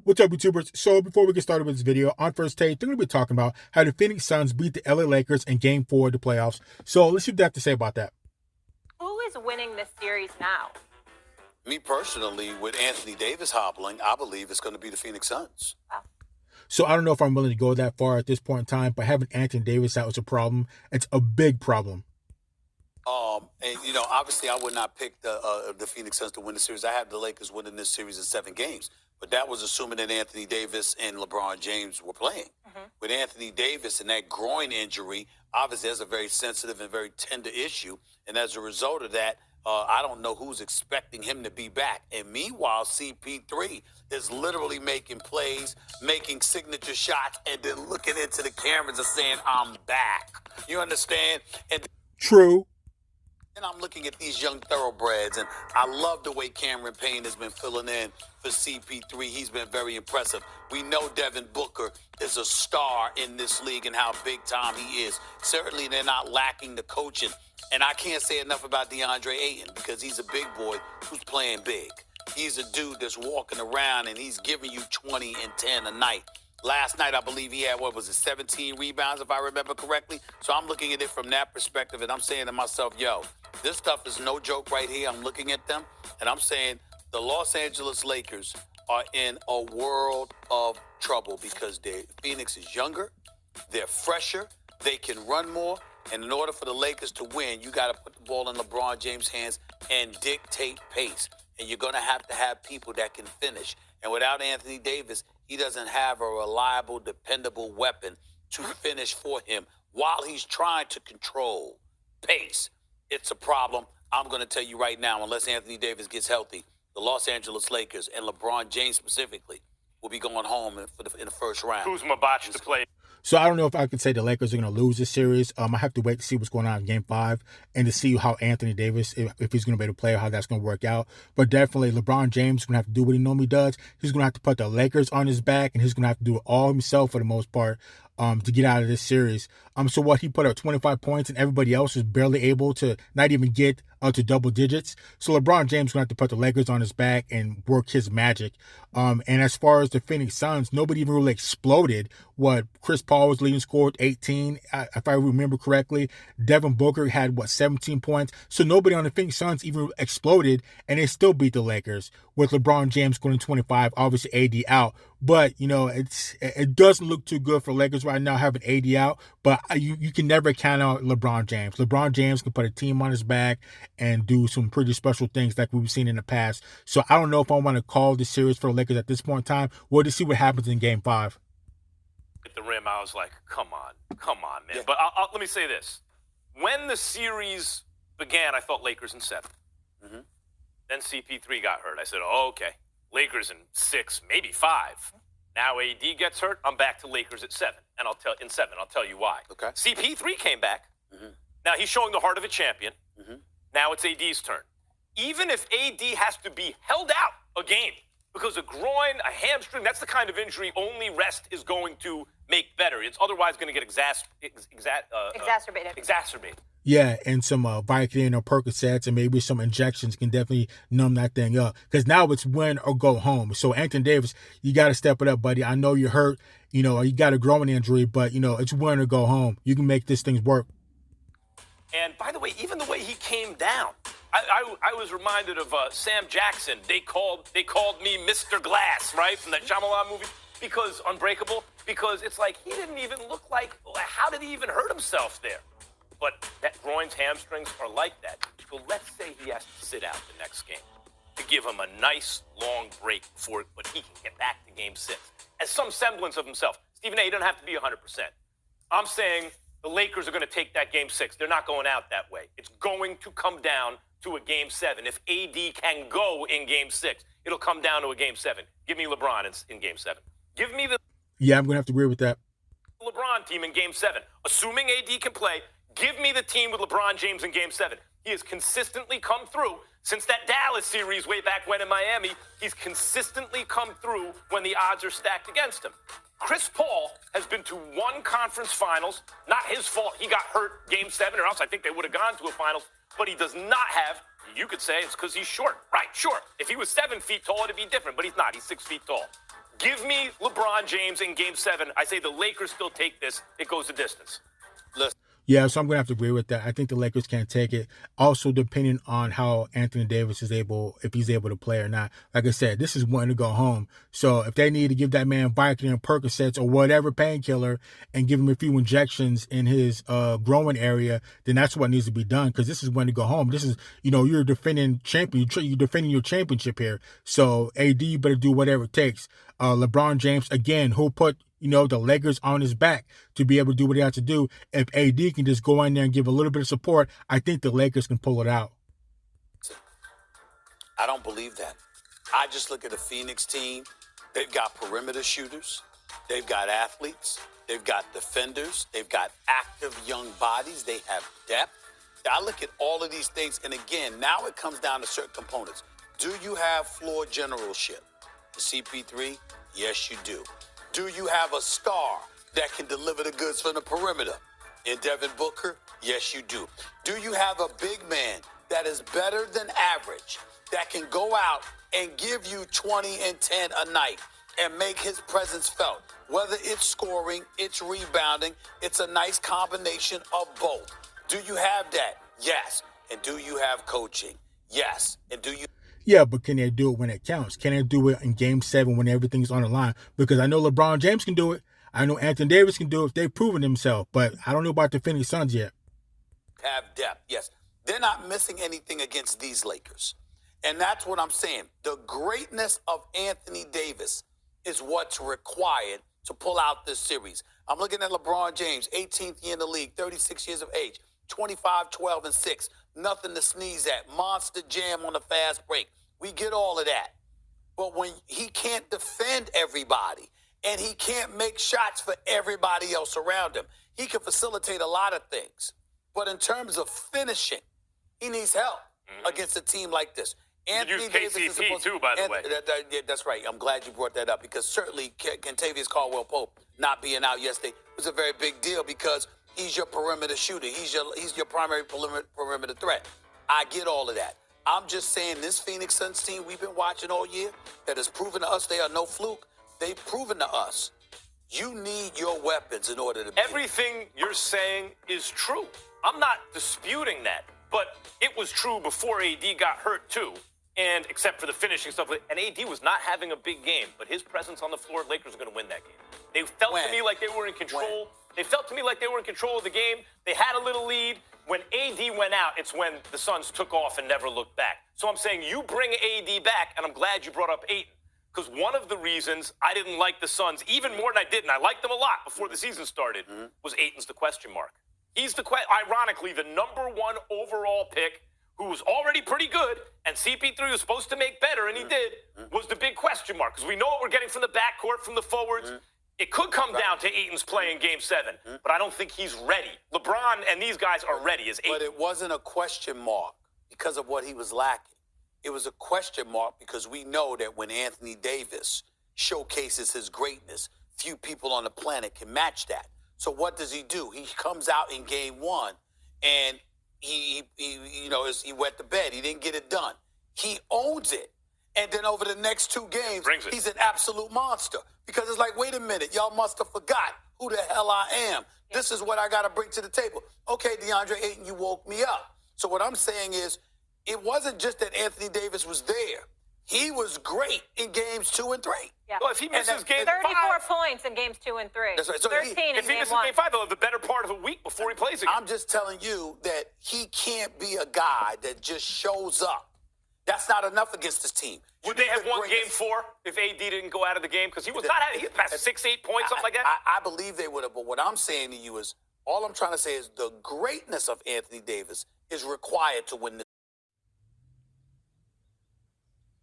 What's up, YouTubers? So before we get started with this video, on first take, they're going to be talking about how the Phoenix Suns beat the LA Lakers in Game 4 of the playoffs. So let's see what they have to say about that. Who is winning this series now? Me personally, with Anthony Davis hobbling, I believe it's going to be the Phoenix Suns. Wow. So I don't know if I'm willing to go that far at this point in time, but having Anthony Davis out was a problem. It's a big problem. And you know, obviously, I would not pick the Phoenix Suns to win the series. I have the Lakers winning this series in 7 games, but that was assuming that Anthony Davis and LeBron James were playing. With Anthony Davis and that groin injury, obviously, that's a very sensitive and very tender issue. And as a result of that, I don't know who's expecting him to be back. And meanwhile, CP3 is literally making plays, making signature shots, and then looking into the cameras and saying, "I'm back." You understand? And True. And I'm looking at these young thoroughbreds, and I love the way Cameron Payne has been filling in for CP3. He's been very impressive. We know Devin Booker is a star in this league and how big time he is. Certainly, they're not lacking the coaching. And I can't say enough about DeAndre Ayton because he's a big boy who's playing big. He's a dude that's walking around, and he's giving you 20 and 10 a night. Last night, I believe he had, 17 rebounds, if I remember correctly. So I'm looking at it from that perspective, and I'm saying to myself, yo, this stuff is no joke right here. I'm looking at them, and I'm saying the Los Angeles Lakers are in a world of trouble because Phoenix is younger, they're fresher, they can run more, and in order for the Lakers to win, you got to put the ball in LeBron James' hands and dictate pace. And you're going to have people that can finish. And without Anthony Davis, he doesn't have a reliable, dependable weapon to finish for him while he's trying to control pace. It's a problem. I'm going to tell you right now, unless Anthony Davis gets healthy, the Los Angeles Lakers and LeBron James specifically will be going home in the first round. Who's Mabachi to play? So I don't know if I could say the Lakers are going to lose this series. I have to wait to see what's going on in Game 5 and to see how Anthony Davis, if he's going to be able to play or how that's going to work out. But definitely LeBron James is going to have to do what he normally does. He's going to have to put the Lakers on his back, and he's going to have to do it all himself for the most part to get out of this series. So what, he put up 25 points and everybody else was barely able to not even get to double digits. So LeBron James is going to have to put the Lakers on his back and work his magic. And as far as the Phoenix Suns, nobody even really exploded. What, Chris Paul was leading score with 18, if I remember correctly. Devin Booker had, 17 points. So nobody on the Phoenix Suns even exploded, and they still beat the Lakers with LeBron James scoring 25, obviously AD out. But, you know, it doesn't look too good for Lakers right now having AD out, but you can never count out LeBron James. LeBron James can put a team on his back and do some pretty special things like we've seen in the past. So I don't know if I want to call this series for the Lakers at this point in time. We'll just see what happens in Game 5. At the rim, I was like, come on, man. Yeah. But let me say this. When the series began, I thought Lakers in 7. Then CP3 got hurt. I said, oh, okay. Lakers in 6, maybe 5. Now AD gets hurt. I'm back to Lakers at 7. And in 7, I'll tell you why. Okay. CP3 came back. Now he's showing the heart of a champion. Now it's AD's turn. Even if AD has to be held out a game because a groin, a hamstring, that's the kind of injury only rest is going to make better. It's otherwise going to get exacerbated. Yeah, and some Vicodin or Percocets and maybe some injections can definitely numb that thing up. Because now it's win or go home. So Anthony Davis, you got to step it up, buddy. I know you're hurt. You know, you got a growing injury, but, you know, it's win or go home. You can make this thing work. And by the way, even the way he came down, I was reminded of Sam Jackson. They called me Mr. Glass, right, from that Shyamalan movie, because Unbreakable. Because it's like he didn't even look like. How did he even hurt himself there? But that groins, hamstrings are like that. So let's say he has to sit out the next game to give him a nice long break before, but he can get back to Game 6 as some semblance of himself. Stephen A. doesn't have to be 100%. I'm saying the Lakers are going to take that Game 6. They're not going out that way. It's going to come down to a Game 7. If AD can go in Game 6, it'll come down to a Game 7. Give me LeBron in Game 7. Give me the Yeah, I'm going to have to agree with that. LeBron team in Game 7. Assuming AD can play, give me the team with LeBron James in Game 7. He has consistently come through since that Dallas series way back when in Miami. He's consistently come through when the odds are stacked against him. Chris Paul has been to 1 conference finals. Not his fault. He got hurt Game 7, or else I think they would have gone to a finals. But he does not have, you could say it's because he's short. Right, sure. If he was 7 feet tall, it'd be different. But he's not. He's 6 feet tall. Give me LeBron James in Game 7. I say the Lakers still take this. It goes the distance. Listen. Yeah, so I'm going to have to agree with that. I think the Lakers can't take it. Also, depending on how Anthony Davis is able, if he's able to play or not. Like I said, this is wanting to go home. So if they need to give that man Vicodin and Percocets or whatever painkiller and give him a few injections in his growing area, then that's what needs to be done, because this is when to go home. This is, you're defending champion. You're defending your championship here. So AD better do whatever it takes. LeBron James, again, who put the Lakers on his back to be able to do what he has to do. If AD can just go in there and give a little bit of support, I think the Lakers can pull it out. I don't believe that. I just look at the Phoenix team. They've got perimeter shooters. They've got athletes. They've got defenders. They've got active young bodies. They have depth. I look at all of these things, and again, now it comes down to certain components. Do you have floor generalship? CP3? Yes, you do. Do you have a star that can deliver the goods from the perimeter? In Devin Booker? Yes, you do. Do you have a big man that is better than average, that can go out and give you 20 and 10 a night and make his presence felt? Whether it's scoring, it's rebounding, it's a nice combination of both. Do you have that? Yes. And do you have coaching? Yes. And do you... Yeah, but can they do it when it counts? Can they do it in Game 7 when everything's on the line? Because I know LeBron James can do it. I know Anthony Davis can do it if they've proven themselves. But I don't know about the Phoenix Suns yet. Have depth, yes. They're not missing anything against these Lakers. And that's what I'm saying. The greatness of Anthony Davis is what's required to pull out this series. I'm looking at LeBron James, 18th year in the league, 36 years of age, 25, 12, and 6. Nothing to sneeze at. Monster jam on the fast break. We get all of that. But when he can't defend everybody and he can't make shots for everybody else around him, he can facilitate a lot of things. But in terms of finishing, he needs help against a team like this. Anthony Davis is supposed too, by the way. That's right. I'm glad you brought that up, because certainly Kentavious Caldwell-Pope not being out yesterday was a very big deal, because he's your perimeter shooter. He's your primary perimeter threat. I get all of that. I'm just saying this Phoenix Suns team we've been watching all year that has proven to us they are no fluke. They've proven to us you need your weapons in order to beat. Everything you're saying is true. I'm not disputing that, but it was true before AD got hurt too. And except for the finishing stuff, and AD was not having a big game, but his presence on the floor, Lakers are going to win that game. They felt to me like they were in control. They felt to me like they were in control of the game. They had a little lead. When AD went out, it's when the Suns took off and never looked back. So I'm saying you bring AD back, and I'm glad you brought up Ayton, because one of the reasons I didn't like the Suns even more than I did, and I liked them a lot before the season started, was Ayton's the question mark. He's ironically the #1 overall pick, who was already pretty good, and CP3 was supposed to make better, and he did, was the big question mark. Because we know what we're getting from the backcourt, from the forwards. It could come down to Ayton's play in Game 7, but I don't think he's ready. LeBron and these guys are ready as Ayton. But it wasn't a question mark because of what he was lacking. It was a question mark because we know that when Anthony Davis showcases his greatness, few people on the planet can match that. So what does he do? He comes out in Game 1 and he wet the bed. He didn't get it done. He owns it. And then over the next 2 games, he's an absolute monster. Because it's like, wait a minute, y'all must have forgot who the hell I am. This is what I got to bring to the table. Okay, DeAndre Ayton, you woke me up. So what I'm saying is, it wasn't just that Anthony Davis was there. He was great in games 2 and 3. Yeah. Well, if he misses Game 5... 34 points in games 2 and 3. That's right. So 13 if in he game misses 1. Game 5, they'll have the better part of a week before he plays again. I'm just telling you that he can't be a guy that just shows up. That's not enough against this team. Would they have won Game 4 if AD didn't go out of the game? Because he was not having, he passed 6, 8 points, something like that. I believe they would have. But what I'm saying to you is, all I'm trying to say is the greatness of Anthony Davis is required to win the